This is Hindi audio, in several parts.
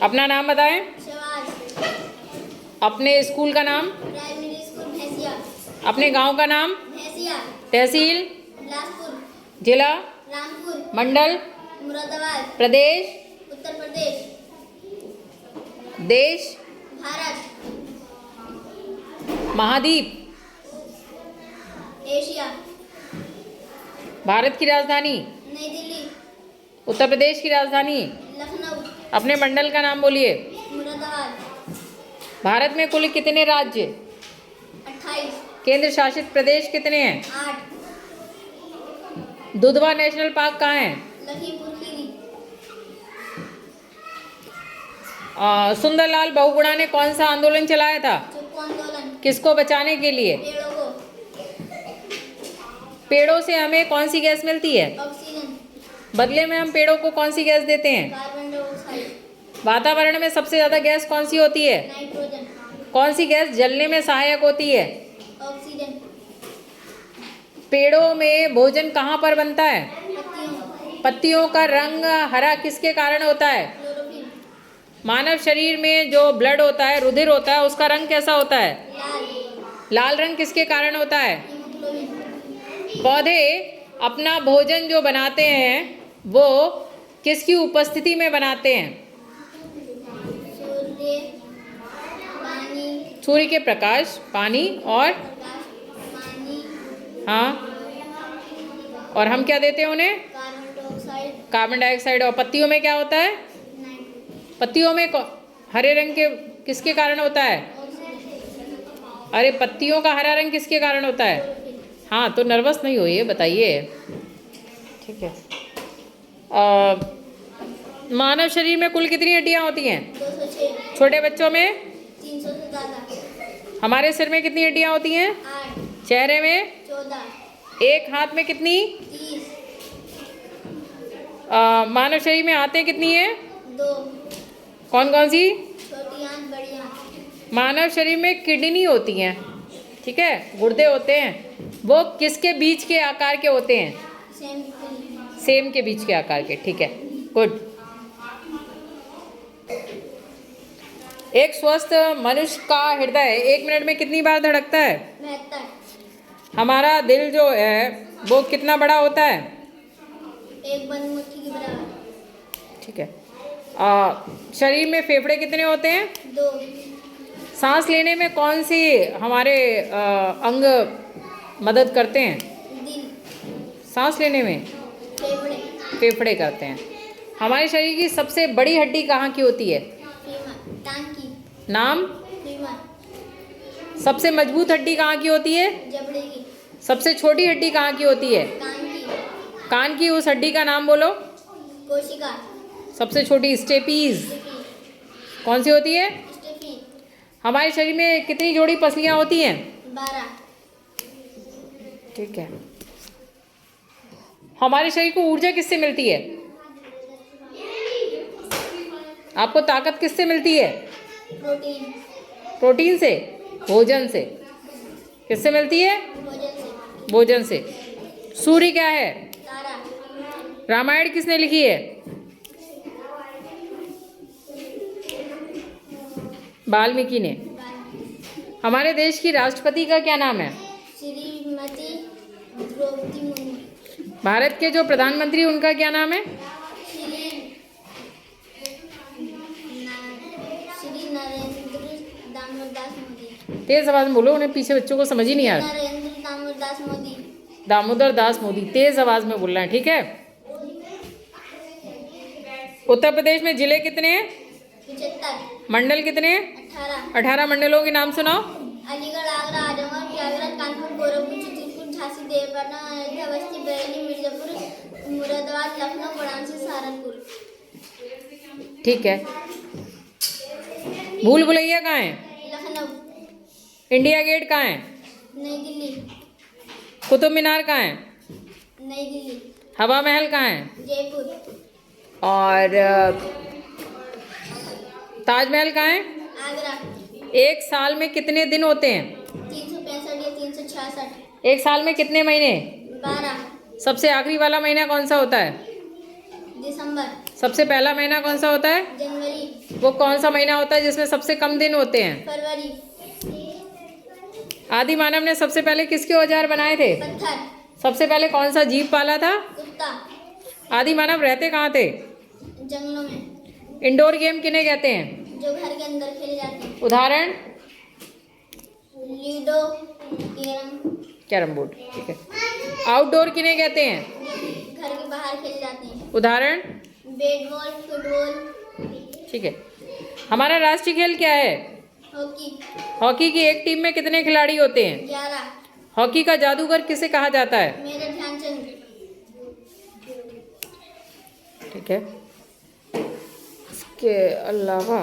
अपना नाम बताएं। शवाज। अपने स्कूल का नाम। प्राइमरी स्कूल भैंसिया। अपने गांव का नाम। भैंसिया। तहसील। बिलासपुर। जिला। रामपुर। मंडल। मुरादाबाद। प्रदेश। उत्तर प्रदेश। देश। भारत। महाद्वीप। एशिया। भारत की राजधानी। नई दिल्ली। उत्तर प्रदेश की राजधानी। लखनऊ। अपने मंडल का नाम बोलिए। मुरादाबाद। भारत में कुल कितने राज्य 28। केंद्र शासित प्रदेश कितने हैं? 8। दुधवा नेशनल पार्क कहाँ है? लखीमपुर खीरी। सुंदरलाल बहुगुणा ने कौन सा आंदोलन चलाया था? चुप्पू आंदोलन। किसको बचाने के लिए? पेड़ों को। पेड़ों से हमें कौन सी गैस मिलती है? ऑक्सीजन। बदले में हम पेड़ों को कौन सी गैस देते हैं? Carbon dioxide. वातावरण में सबसे ज्यादा गैस कौन सी होती है? नाइट्रोजन। कौन सी गैस जलने में सहायक होती है? ऑक्सीजन। पेड़ों में भोजन कहाँ पर बनता है? पत्तियों। पत्तियों का रंग हरा किसके कारण होता है? क्लोरोफिल। मानव शरीर में जो ब्लड होता है, रुधिर होता है, उसका रंग कैसा होता है? लाल। लाल रंग किसके कारण होता है? हीमोग्लोबिन। पौधे अपना भोजन जो बनाते हैं वो किसकी उपस्थिति में बनाते हैं? सूर्य। पानी। सूर्य के प्रकाश, पानी और प्रकाश। पानी। हाँ, और हम क्या देते हैं उन्हें? Carbon dioxide. Carbon dioxide. और पत्तियों में क्या होता है? नाइट्रोजन। पत्तियों में हरे रंग के किसके कारण होता है? ऑक्सीजन। अरे पत्तियों का हरा रंग किसके कारण होता है? क्लोरोफिल। हाँ, तो नर्वस नहीं होइए, बताइए। ठीक है। मानव शरीर में कुल कितनी हड्डियाँ होती हैं? 206। छोटे बच्चों में? 300 से ज़्यादा। हमारे सिर में कितनी हड्डियाँ होती हैं? 8। चेहरे में? 14। एक हाथ में कितनी? 30। मानव शरीर में आंतें कितनी हैं? 2। कौन कौन सी? छोटी आंत, बड़ी आंत। मानव शरीर में किडनी होती हैं, ठीक है, गुर्दे होते हैं, वो किसके बीच के आकार के होते हैं? सेम के बीच के आकार के, ठीक है, गुड। एक स्वस्थ मनुष्य का हृदय 1 मिनट में कितनी बार धड़कता है? 72। हमारा दिल जो है वो कितना बड़ा होता है? एक बंद मुट्ठी के बराबर। ठीक है। शरीर में फेफड़े कितने होते हैं? 2। सांस लेने में कौन सी हमारे अंग मदद करते हैं? दिल। सांस लेने में फेफड़े। फेफड़े करते हैं। हमारे शरीर की सबसे बड़ी हड्डी कहाँ की होती है? फीमर। टांग की। नाम? फीमर। सबसे मजबूत हड्डी कहाँ की होती है? जबड़े की। सबसे छोटी हड्डी कहाँ की होती है? कान की। कान की उस हड्डी का नाम बोलो। कोशिका। सबसे छोटी स्टेपीज स्टेपी। कौन सी होती है? स्टेपी। हमारे शरीर में कितनी जोड़ी पसलियाँ होती हैं? 12। ठीक है। हमारे शरीर को ऊर्जा किससे मिलती है? आपको ताकत किससे मिलती है? प्रोटीन। प्रोटीन से? भोजन से? किससे मिलती है? भोजन से। भोजन से। सूर्य क्या है? तारा। रामायण किसने लिखी है? वाल्मीकि ने। हमारे देश की राष्ट्रपति का क्या नाम है? श्रीमती द्रौपदी मुर्मू। भारत के जो प्रधानमंत्री उनका क्या नाम है? श्री नरेंद्र दामोदर दास मोदी। तेज आवाज में बोलो, उन्हें पीछे बच्चों को समझ ही नहीं आ रहा। नरेंद्र दामोदर दास मोदी। दामोदर दास मोदी। तेज आवाज में बोलना है, ठीक है। उत्तर प्रदेश में जिले कितने हैं? 75। मंडल कितने हैं? 18। 18 मंडलों के नाम सुनाओ। अलीगढ़, आगरा, आजमगढ़, प्रयागराज, कानपुर, गोरखपुर, चित्रकूट, झांसी, देवगढ़, अयोध्या, बस्ती, बरेली, मिर्जापुर, मुरादाबाद, लखनऊ, वाराणसी, सहारनपुर। ठीक है। भूल भुलैया कहाँ है? लखनऊ। इंडिया गेट कहाँ है? नई दिल्ली। कुतुब मीनार कहाँ है? नई दिल्ली। हवा महल कहाँ है? जयपुर। और ताजमहल कहाँ है? आगरा। एक साल में कितने दिन होते हैं? 365 या 366। एक साल में कितने महीने? 12। सबसे आखिरी वाला महीना कौन सा होता है? दिसंबर। सबसे पहला महीना कौन सा होता है? जनवरी। वो कौन सा महीना होता है जिसमें सबसे कम दिन होते हैं? फरवरी। आदि मानव ने सबसे पहले किसके औजार बनाए थे? पत्थर। सबसे पहले कौन सा जीव पाला था? कुत्ता। आदि मानव रहते कहाँ थे? जंगलों में। इंडोर गेम किन्हें कहते हैं? जो घर के अंदर खेले जाते हैं। उदाहरण? Ludo, carrom board. ठीक है। आउटडोर किन्हें कहते हैं? घर के बाहर खेले जाते हैं। उदाहरण? Bat ball, football. ठीक है। हमारा राष्ट्रीय खेल क्या है? हॉकी। हॉकी की एक टीम में कितने खिलाड़ी होते हैं? 11। हॉकी का जादूगर किसे कहा जाता है? मेजर ध्यानचंद। ठीक है। इसके अलावा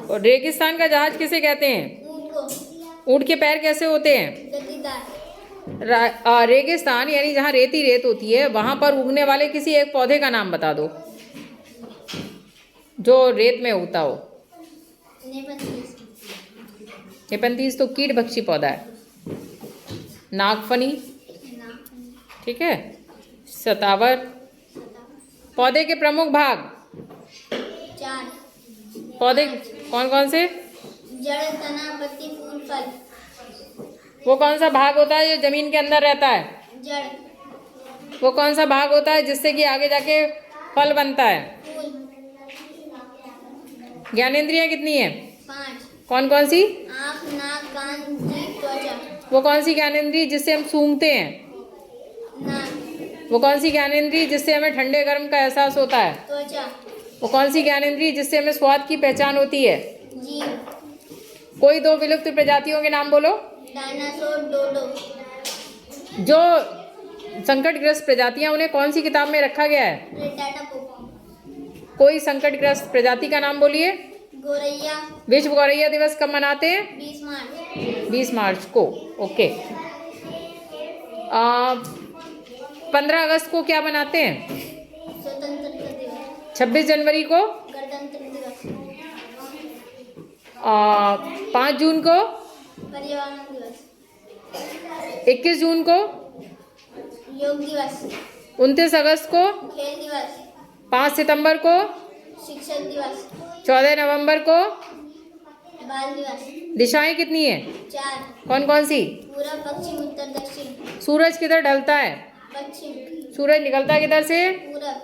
और रेगिस्तान का जहाज किसे कहते हैं? ऊँट को। ऊँट के पैर कैसे होते हैं? गद्दीदार। रेगिस्तान यानी जहाँ रेती रेत होती है वहां पर उगने वाले किसी एक पौधे का नाम बता दो जो रेत में उगता हो। नेपंथीस तो कीट भक्षी पौधा है। नागफनी। ठीक है। सतावर। पौधे के प्रमुख भाग? 4। पौधे कौन कौन से? जड़, तना, पत्ती, फूल, फल। वो कौन सा भाग होता है जो जमीन के अंदर रहता है? जड़। वो कौन सा भाग होता है जिससे कि आगे जाके फल बनता है? फूल। ज्ञानेंद्रियां कितनी है? 5। कौन कौन सी? आँख, नाक, कान, जीभ, त्वचा। वो कौन सी ज्ञानेंद्रिय जिससे हम सूंघते हैं? नाक। वो कौन सी ज्ञानेंद्रिय जिससे हमें ठंडे गर्म का एहसास होता है? त्वचा। वो कौन सी ज्ञानेंद्रिय जिससे हमें स्वाद की पहचान होती है? जीभ। कोई 2 विलुप्त प्रजातियों के नाम बोलो। डायनासोर, डोडो। जो संकटग्रस्त प्रजातियां उन्हें कौन सी किताब में रखा गया है? टाटापोक। कोई संकटग्रस्त प्रजाति का नाम बोलिए। गौरैया। विश्व गौरैया दिवस कब मनाते हैं? 20 मार्च। 20 मार्च को। ओके। 15 अगस्त को क्या मनाते हैं? स्वतंत्रता दिवस। 26 जनवरी को? गणतंत्र दिवस। 5 जून को? पर्यावरण दिवस। 21 जून को? योग दिवस। 29 अगस्त को? खेल दिवस। 5 सितंबर को? शिक्षक दिवस। 14 नवंबर को? बाल दिवस। दिशाएं कितनी है? 4। कौन कौन सी? पूरब, पश्चिम, उत्तर, दक्षिण। सूरज किधर ढलता है? पश्चिम। सूरज निकलता किधर से? पूरब।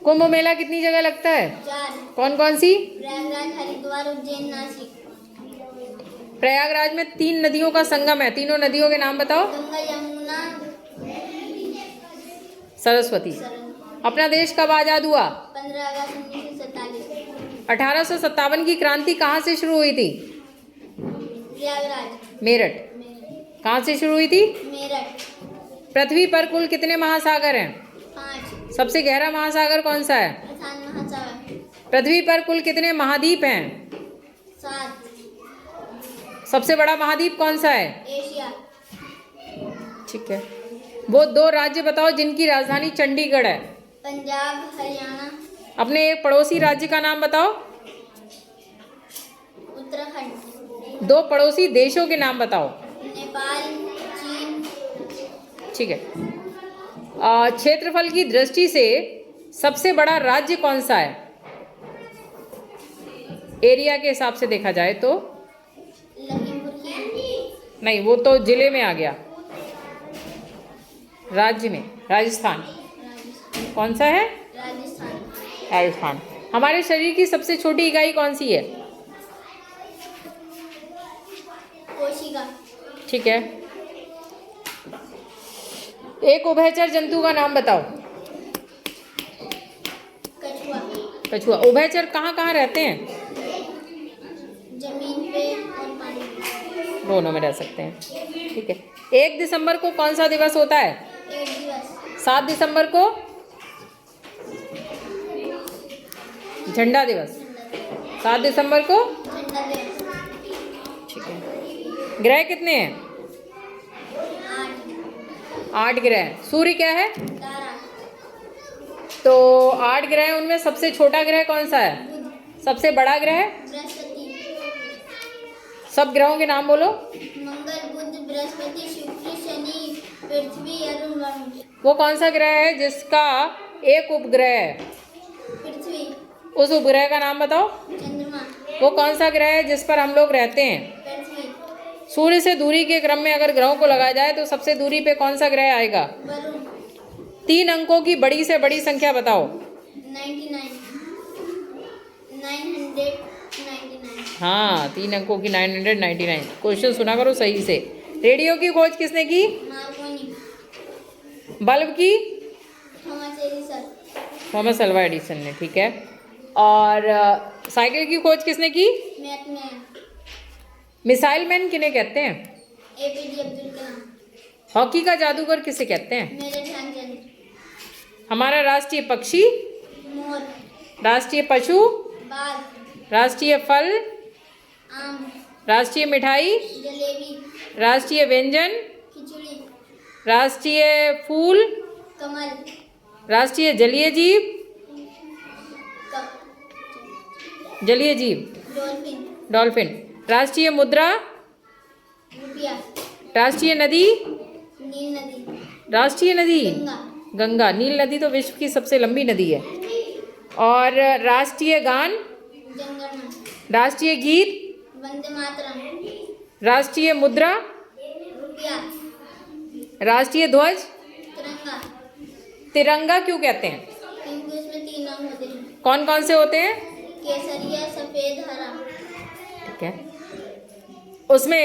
कुंभ मेला कितनी जगह लगता है? 4। कौन कौन सी? प्रयागराज, हरिद्वार, उज्जैन, नासिक। प्रयागराज में 3 नदियों का संगम है। तीनों नदियों के नाम बताओ। गंगा, यमुना, सरस्वती। सरन। अपना देश कब आजाद हुआ? 15 अगस्त 1947। 1857 की क्रांति कहाँ से शुरू हुई थी? प्रयागराज। मेरठ। कहाँ से शुरू हुई थी? मेरठ। पृथ्वी पर कुल कितने महासागर हैं? 5। सबसे गहरा महासागर कौन सा है? प्रशांत महासागर। पृथ्वी पर कुल कितने महाद्वीप हैं? 7। सबसे बड़ा महाद्वीप कौन सा है? एशिया। ठीक है। वो 2 राज्य बताओ जिनकी राजधानी चंडीगढ़ है। पंजाब, हरियाणा। अपने एक पड़ोसी राज्य का नाम बताओ। उत्तराखंड। 2 पड़ोसी देशों के नाम बताओ। नेपाल, चीन। ठीक है। क्षेत्रफल की दृष्टि से सबसे बड़ा राज्य कौन सा है? एरिया के हिसाब से देखा जाए तो? लखीमपुर खीरी। नहीं, वो तो जिले में आ गया। राज्य में राजस्थान। कौन सा है? राजस्थान। राजस्थान। हमारे शरीर की सबसे छोटी इकाई कौन सी है? कोशिका। ठीक है। एक उभयचर जंतु का नाम बताओ। कछुआ। कछुआ। उभयचर कहाँ कहाँ रहते हैं? जमीन पे और पानी पे। दोनों में रह सकते हैं। ठीक है। 1 दिसंबर को कौन सा दिवस होता है? एक दिवस। 7 दिसंबर को? झंडा दिवस। 7 दिसंबर को? झंडा दिवस। ठीक है। ग्रह कितने हैं? 8। 8 ग्रह। सूर्य क्या है? तारा। तो 8 ग्रह, उनमें सबसे छोटा ग्रह कौन सा है? बुध। सबसे बड़ा ग्रह? बृहस्पति। सब ग्रहों के नाम बोलो। मंगल, बुध, बृहस्पति, शुक्र, शनि, पृथ्वी, अरुण, वरुण। वो कौन सा ग्रह है जिसका एक उपग्रह है? पृथ्वी, उस उपग्रह का नाम बताओ। चंद्रमा, वो कौन सा ग्रह है जिस पर हम लोग रहते हैं? पृथ्वी, सूर्य से दूरी के क्रम में अगर ग्रहों को लगाया जाए तो सबसे दूरी पे कौन सा ग्रह आएगा? वरुण, 3 अंकों की बड़ी से बड़ी संख्या बताओ। 99, 999, हाँ, 3 अंकों की 999। क्वेश्चन सुना करो सही से। रेडियो की खोज किसने की? मार्कोनी, बल्ब की? Thomas Edison, Thomas Alva Edison ने, ठीक है। और साइकिल की खोज किसने की? मैकमैन, मिसाइल मैन किन्हें कहते हैं? एपीजे अब्दुल कलाम, हॉकी का जादूगर किसे कहते हैं? मेजर ध्यानचंद, हमारा राष्ट्रीय पक्षी? मोर, राष्ट्रीय पशु? बाघ, राष्ट्रीय फल? आम, राष्ट्रीय मिठाई? जलेबी, राष्ट्रीय व्यंजन? खिचड़ी, राष्ट्रीय फूल? कमल, राष्ट्रीय जलीय जीव? कप, जलीय जीव डॉल्फिन, डॉल्फिन। राष्ट्रीय मुद्रा? रुपया, राष्ट्रीय नदी? नील नदी, राष्ट्रीय नदी? गंगा, गंगा। नील नदी तो विश्व की सबसे लंबी नदी है। और राष्ट्रीय गान? जनगणमन, राष्ट्रीय गीत? वंदे मातरम, राष्ट्रीय मुद्रा? रुपया, राष्ट्रीय ध्वज? तिरंगा, तिरंगा क्यों कहते हैं? क्योंकि उसमें 3 रंग होते हैं, कौन कौन से होते हैं? केसरिया, सफेद, हरा, ठीक है। उसमें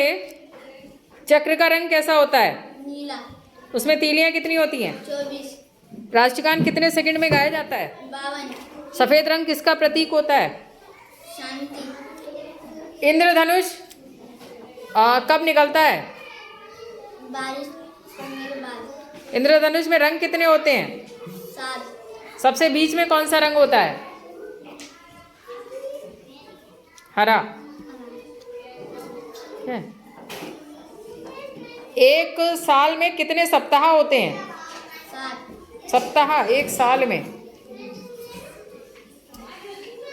चक्र का रंग कैसा होता है? नीला, उसमें तीलियां कितनी होती हैं? 24, राष्ट्रगान कितने सेकंड में गाया जाता है? 52, सफेद रंग किसका प्रतीक होता है? शांति, इंद्रधनुष कब निकलता है? बारिश होने के बाद, इंद्रधनुष में रंग कितने होते हैं? 7, सबसे बीच में कौन सा रंग होता है? हरा। ठीक है। एक साल में कितने सप्ताह होते हैं? 7, सप्ताह एक साल में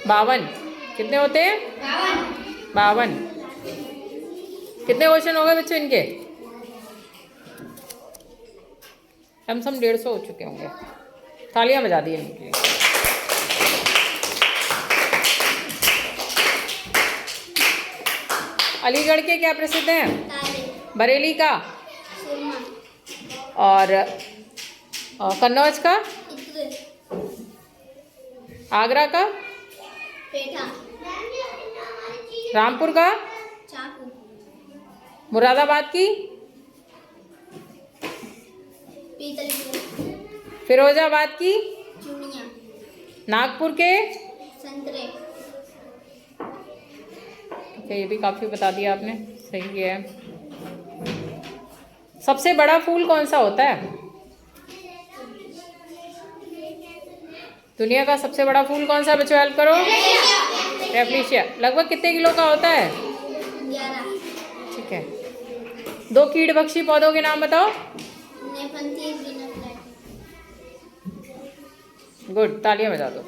52। कितने होते हैं? 52। कितने क्वेश्चन हो गए बच्चों इनके? कम से कम 150 हो चुके होंगे। तालियां बजा दी इनके लिए। अलीगढ़ के क्या प्रसिद्ध हैं? ताले, बरेली का? सुरमा, और कन्नौज का? इत्र, आगरा का? पेठा, रामपुर का? चाकू, मुरादाबाद की? पीतल की, फिरोजाबाद की? चूड़ियाँ, नागपुर के? संतरे, ठीक है, ये भी काफ़ी बता दिया आपने, सही है। सबसे बड़ा फूल कौन सा होता है? दुनिया का सबसे बड़ा फूल कौन सा बच्चों, हेल्प करो। रेफ्लिशिया। लगभग कितने किलो का होता है? 11, ठीक है। 2 कीड़भक्षी पौधों के नाम बताओ। नेफंथी, ग्रीनर, गुड, तालियां बजा दो।